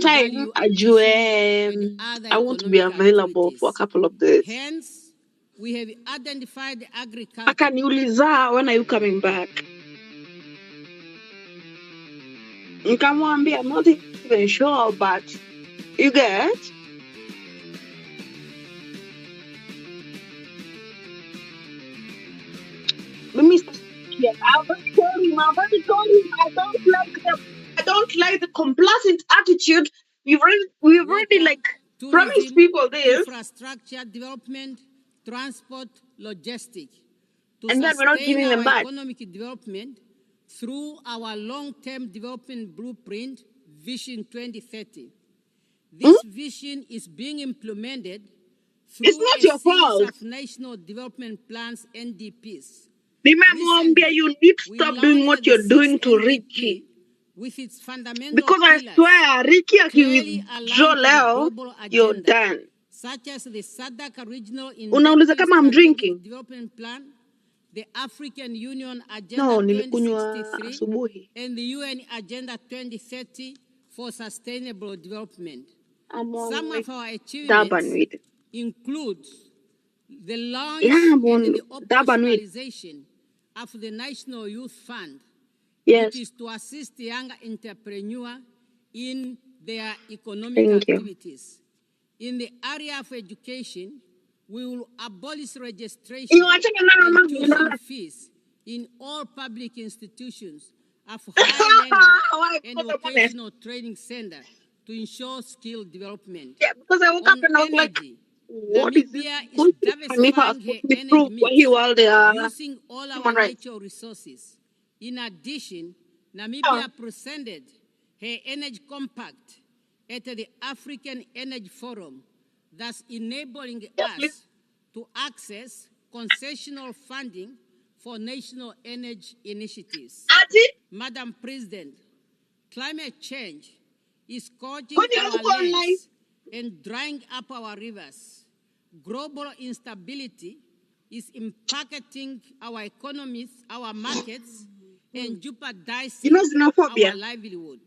time value ajue addition and other I want to be economic available for a activities. couple of days. Hence, we have identified agriculture. Akaniuliza, when are you coming back? Nikamwambia, I'm not even sure, but you get. Mimi yeah, I've already told him, I don't like the complacent attitude. We've already like promised tourism, people this, infrastructure development, transport, logistics, to and then we're not sustain giving them our that. economic development through our long-term development blueprint, Vision 2030. This vision is being implemented through It's not a your series fault. of national development plans, NDPs. Nimemwambia you need to We stop doing what launched the you're doing sixth to NDP Ricky. with its fundamental Because I pillars swear, Ricky clearly akiwithdraw aligned to the leo, global you're agenda, done. such as the SADC Regional Unauliza Industrial kama I'm Strategic drinking? Development Plan, the African Union Agenda No, nilikunywa 2063, asubuhi. and the UN Agenda 2030 for Sustainable Development. I'm on Some my of our Durban achievements weed. include the launch Yeah, I'm and on the Durban weed. operationalization of the National Youth Fund, Yes, which is to assist young entrepreneurs in their economic thank you. activities. In the area of education, we will abolish registration You want to and know tuition fees in all public institutions of higher learning and vocational training center to ensure skill development. Yeah, because I woke up On and I was like, energy, what is this Namibia is going to Hanifa diversifying her supposed to be energy proved mix while they are using all our human rights? natural resources. In addition, Namibia presented her energy compact at the African Energy Forum, thus enabling us to access concessional funding for national energy initiatives. Madam President, climate change is scorching our lands and drying up our rivers. Global instability is impacting our economies, our markets, and jeopardizing our livelihood.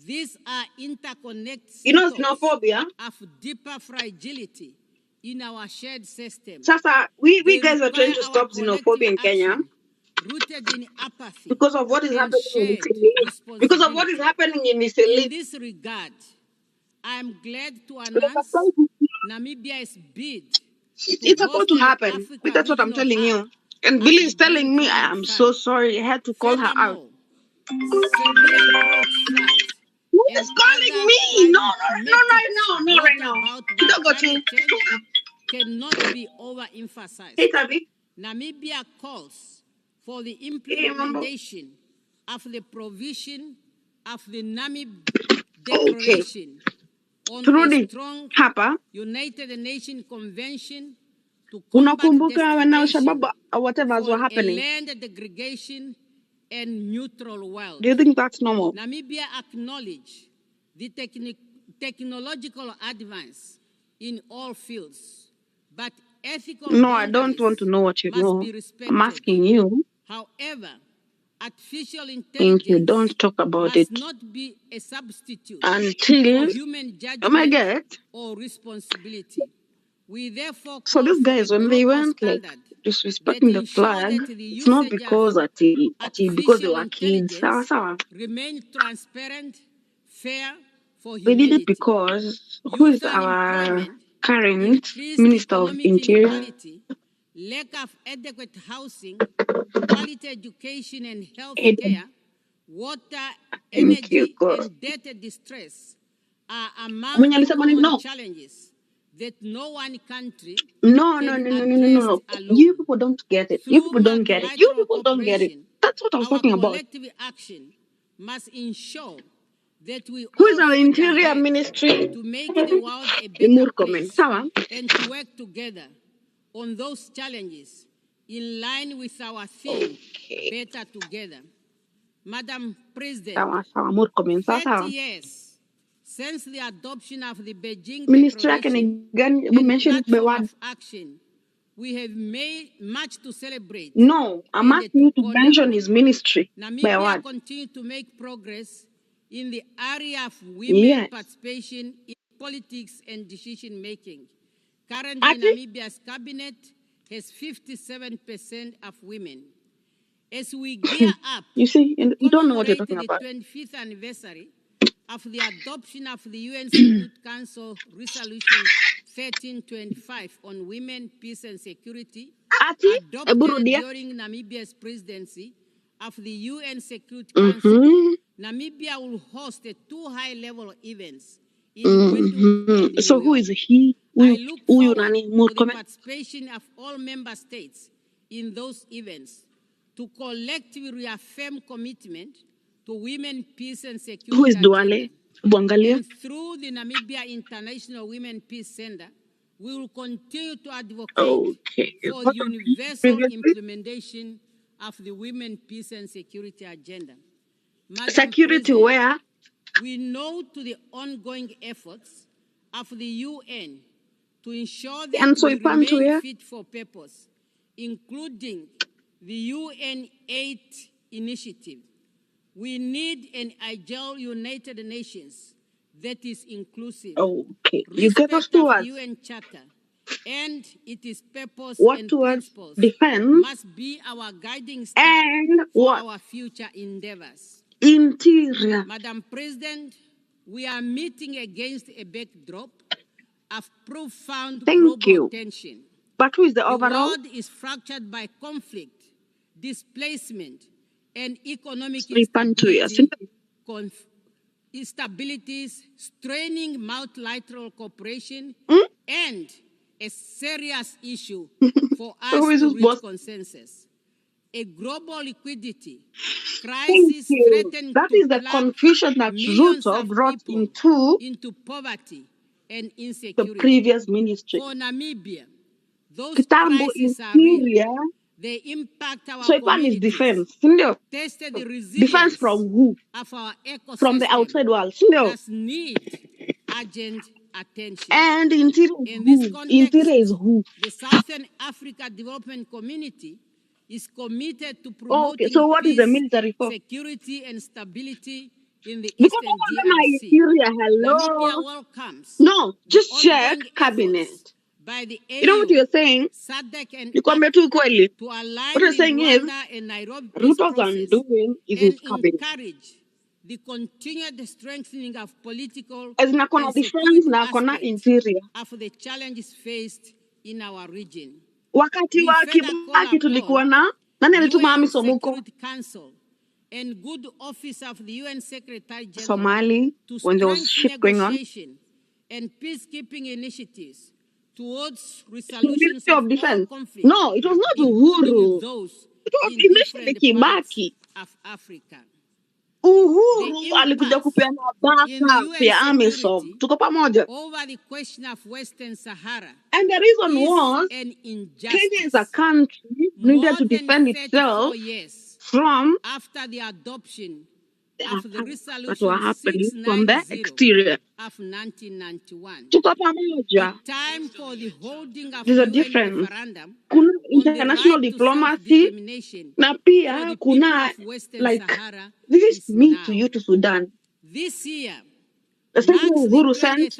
These are interconnected xenophobia of deeper fragility in our shared system. Sasa, we guys are trying to stop xenophobia in Kenya rooted in apathy because of what is happening in Eastleigh. Because of what is happening in Eastleigh. In this regard, I am glad to announce Namibia's bid. It's about to happen. That's what I'm telling you. And Billy is telling me, I'm so sorry. I had to call her out. Who is calling me? No, right now. You don't go to. Cannot be overemphasized. Hey, Tavi. Namibia calls for the implementation of the provision of the Namib Declaration on a strong United Nations Convention to unakumbuka when Al-Shabaab whatever was happening? Land degradation and neutral world. Do you think that's normal? Namibia acknowledges the technological advance in all fields, but ethical No, I don't want to know what you know. I'm asking you. However, artificial intelligence Thank you. Don't talk about it not be a substitute until for human judgment or responsibility. We therefore so these guys, when they went like disrespecting the flag, it's not because because they were kids. Remain transparent, fair for they humanity. did it because who is our current Minister of Interior? Lack of adequate housing, quality education and health care, water, energy, and data distress are among the challenges that no one country No. You people don't get it. You people don't get it. That's what I was talking about. Collective action must ensure that we who is our Interior Ministry to make the world a better place and to work together on those challenges in line with our theme, Better Together. Madam President, 30 years since the adoption of the Beijing Declaration and Platform of Action, we have made much to celebrate. No, I'm asking you to mention his ministry. Namibia continues to make progress in the area of women participation in politics and decision-making. Currently, Namibia's cabinet has 57% of women. As we gear up you see, and you don't know what you're commemorate talking about. the 25th anniversary of the adoption of the UN Security Council Resolution 1325 on women, peace and security, adopted during Namibia's presidency of the UN Security Council, Namibia will host two high-level events in Windhoek and So New who York. is he? I look forward to the participation of all member states in those events to collectively reaffirm commitment to women, peace and security. Who is Duale? And through the Namibia International Women Peace Center, we will continue to advocate for the universal implementation of the Women, Peace and Security agenda. Madam Security President, where? we know to the ongoing efforts of the UN to ensure that we remain fit for purpose, including the UN 8 initiative. We need an agile United Nations that is inclusive. You get us towards the UN Charter and its purpose what and towards principles defense must be our guiding star and for what our future endeavors. interior. Madam President, we are meeting against a backdrop of profound global tension. But who is the overall? The world is fractured by conflict, displacement, and economic instabilities, straining multilateral cooperation, and a serious issue for us to reach consensus. A global liquidity crisis threatens that is the confusion that Ruto brought into poverty and insecurity. The previous ministry. For Namibia, those crises are real. They impact our communities. Is defense. Tested the resilience defense from who? Of our ecosystem. From the outside world. That need urgent attention. And interior in this context, interior is who? The Southern Africa Development Community is committed to promoting so what peace, is the military for? Security and stability in the because Eastern DRC. Namibia welcomes just check cabinet. By the AU, you know what you're saying? SADC and you come to align what you're saying is and Nairobi doing is his cabinet. Encourage the continued strengthening of political and security interior of the challenges faced in our region. Wakati wa Kibaki tulikuwa na nani alituma AMISOM huko? And good office of the UN Secretary General Somali when there was shit going on and peacekeeping initiatives towards resolutions of defense. No, it was not Uhuru. It was initially Kibaki of Africa. Uhuru alikuja kupeana backup ya AMISOM. Tuko pamoja. Over the question of Western Sahara. And the reason was Kenya is a country needed to defend itself from after the adoption of the resolution that were happening from the exterior of 1991. Tuko pamoja. Time for the holding of there's a difference. Kuna international diplomacy na pia kuna like this is me to you to Sudan. This year the Uhuru sent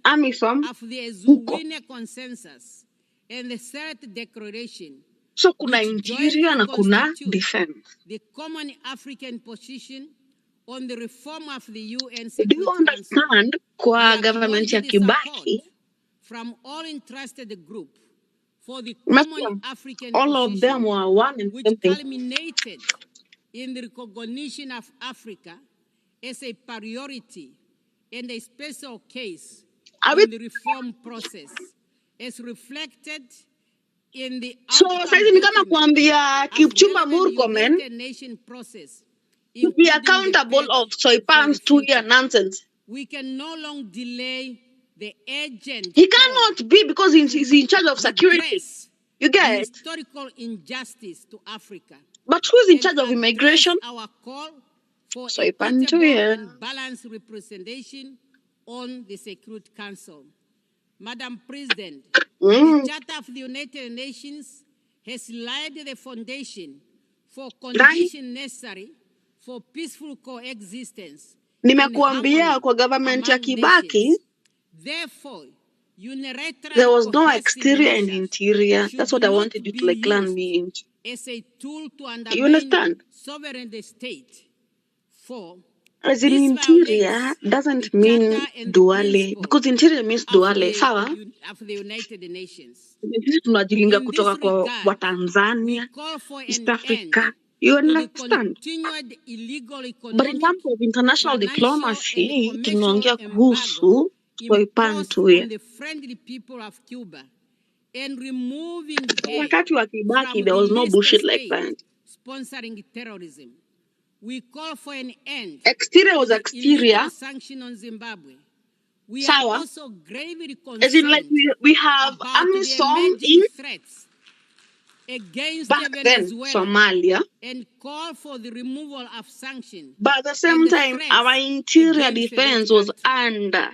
AMISOM of the Ezuwine consensus and the third declaration. So kuna interior na kuna defense. The common African position on the reform of the UN Security Do you understand kwa government ya Kibaki from all interested group for the common African all of them were one and which something. culminated in the recognition of Africa as a priority and a special case in the reform process as reflected in the so saizi ni kama kuambia Kipchumba Murkomen to be accountable of Soipan's 2-year nonsense. We can no longer delay the urgent. He cannot be because he's in charge of security. You get historical injustice to Africa. But who's in charge of immigration? Our call for Soipan 2-year and balanced representation on the Security Council. Madam President, the Charter of the United Nations has laid the foundation for conditions necessary for peaceful coexistence Nimekuambia kwa government ya Kibaki, there was no exterior and interior. That's what I wanted you to like learn me into. You understand? As in interior doesn't mean duale, because interior means duale, sawa? Sisi tunajilinga kutoka kwa Tanzania, East Africa. You understand? But in terms of international diplomacy, tunaongea kuhusu the friendly people of Cuba and removing wakati wa Kibaki, there was no bullshit like that. Sponsoring terrorism. We call for an end. Exterior was exterior. Sanction on Zimbabwe. We are also gravely concerned. As in, like we have AMISOM in threats against back then Somalia, and call for the removal of sanctions. But at the same time, our interior defense was under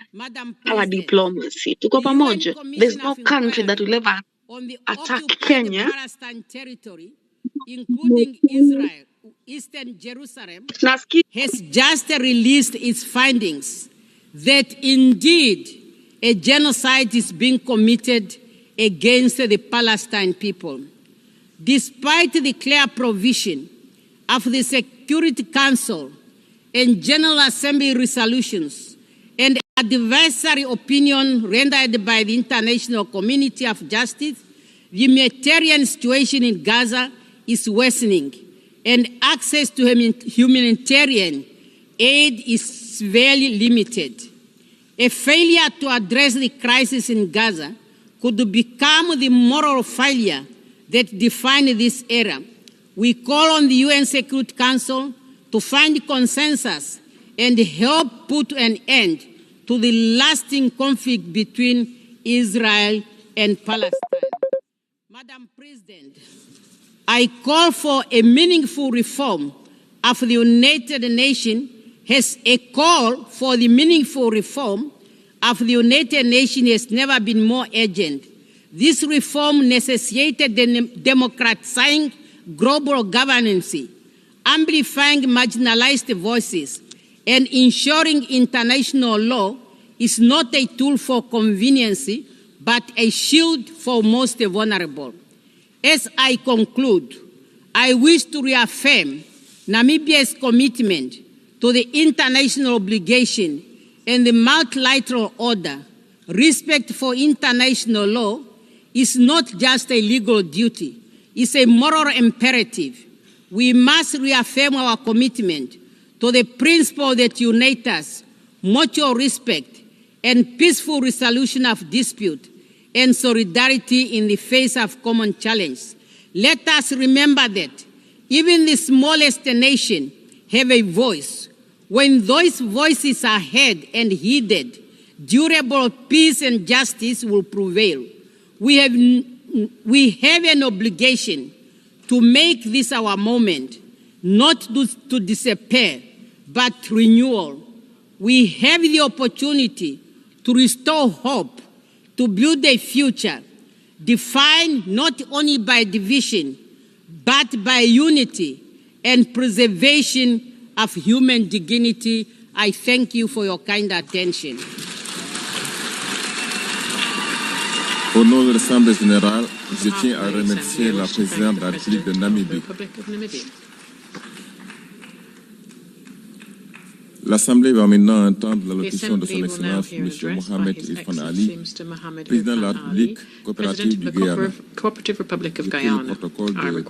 our diplomacy. Tuko pamoja. There's no country that will ever attack Kenya, territory, including Israel. Eastern Jerusalem has just released its findings that indeed a genocide is being committed against the Palestine people. Despite the clear provision of the Security Council and General Assembly resolutions and advisory opinion rendered by the international community of justice, the humanitarian situation in Gaza is worsening, and access to humanitarian aid is severely limited. A failure to address the crisis in Gaza could become the moral failure that defines this era. We call on the UN Security Council to find consensus and help put an end to the lasting conflict between Israel and Palestine. Madam President, I call for a meaningful reform of the United Nations. Has a call for the meaningful reform of the United Nations has never been more urgent. This reform necessitated democratizing global governance, amplifying marginalized voices, and ensuring international law is not a tool for convenience, but a shield for most vulnerable. As I conclude, I wish to reaffirm Namibia's commitment to the international obligation and the multilateral order. Respect for international law is not just a legal duty, it's a moral imperative. We must reaffirm our commitment to the principle that unite us, mutual respect, and peaceful resolution of dispute, and solidarity in the face of common challenge. Let us remember that even the smallest nation have a voice. When those voices are heard and heeded, durable peace and justice will prevail. We have an obligation to make this our moment, not to despair, but renewal. We have the opportunity to restore hope, to build a future defined not only by division, but by unity and preservation of human dignity. I thank you for your kind attention. Au nom de l'Assemblée générale, je tiens à remercier la présidente de la République de Namibie. L'Assemblée va maintenant entendre l'allocution de son Excellence M. Mohamed Irfan Ali, président de la République coopérative du Guyana.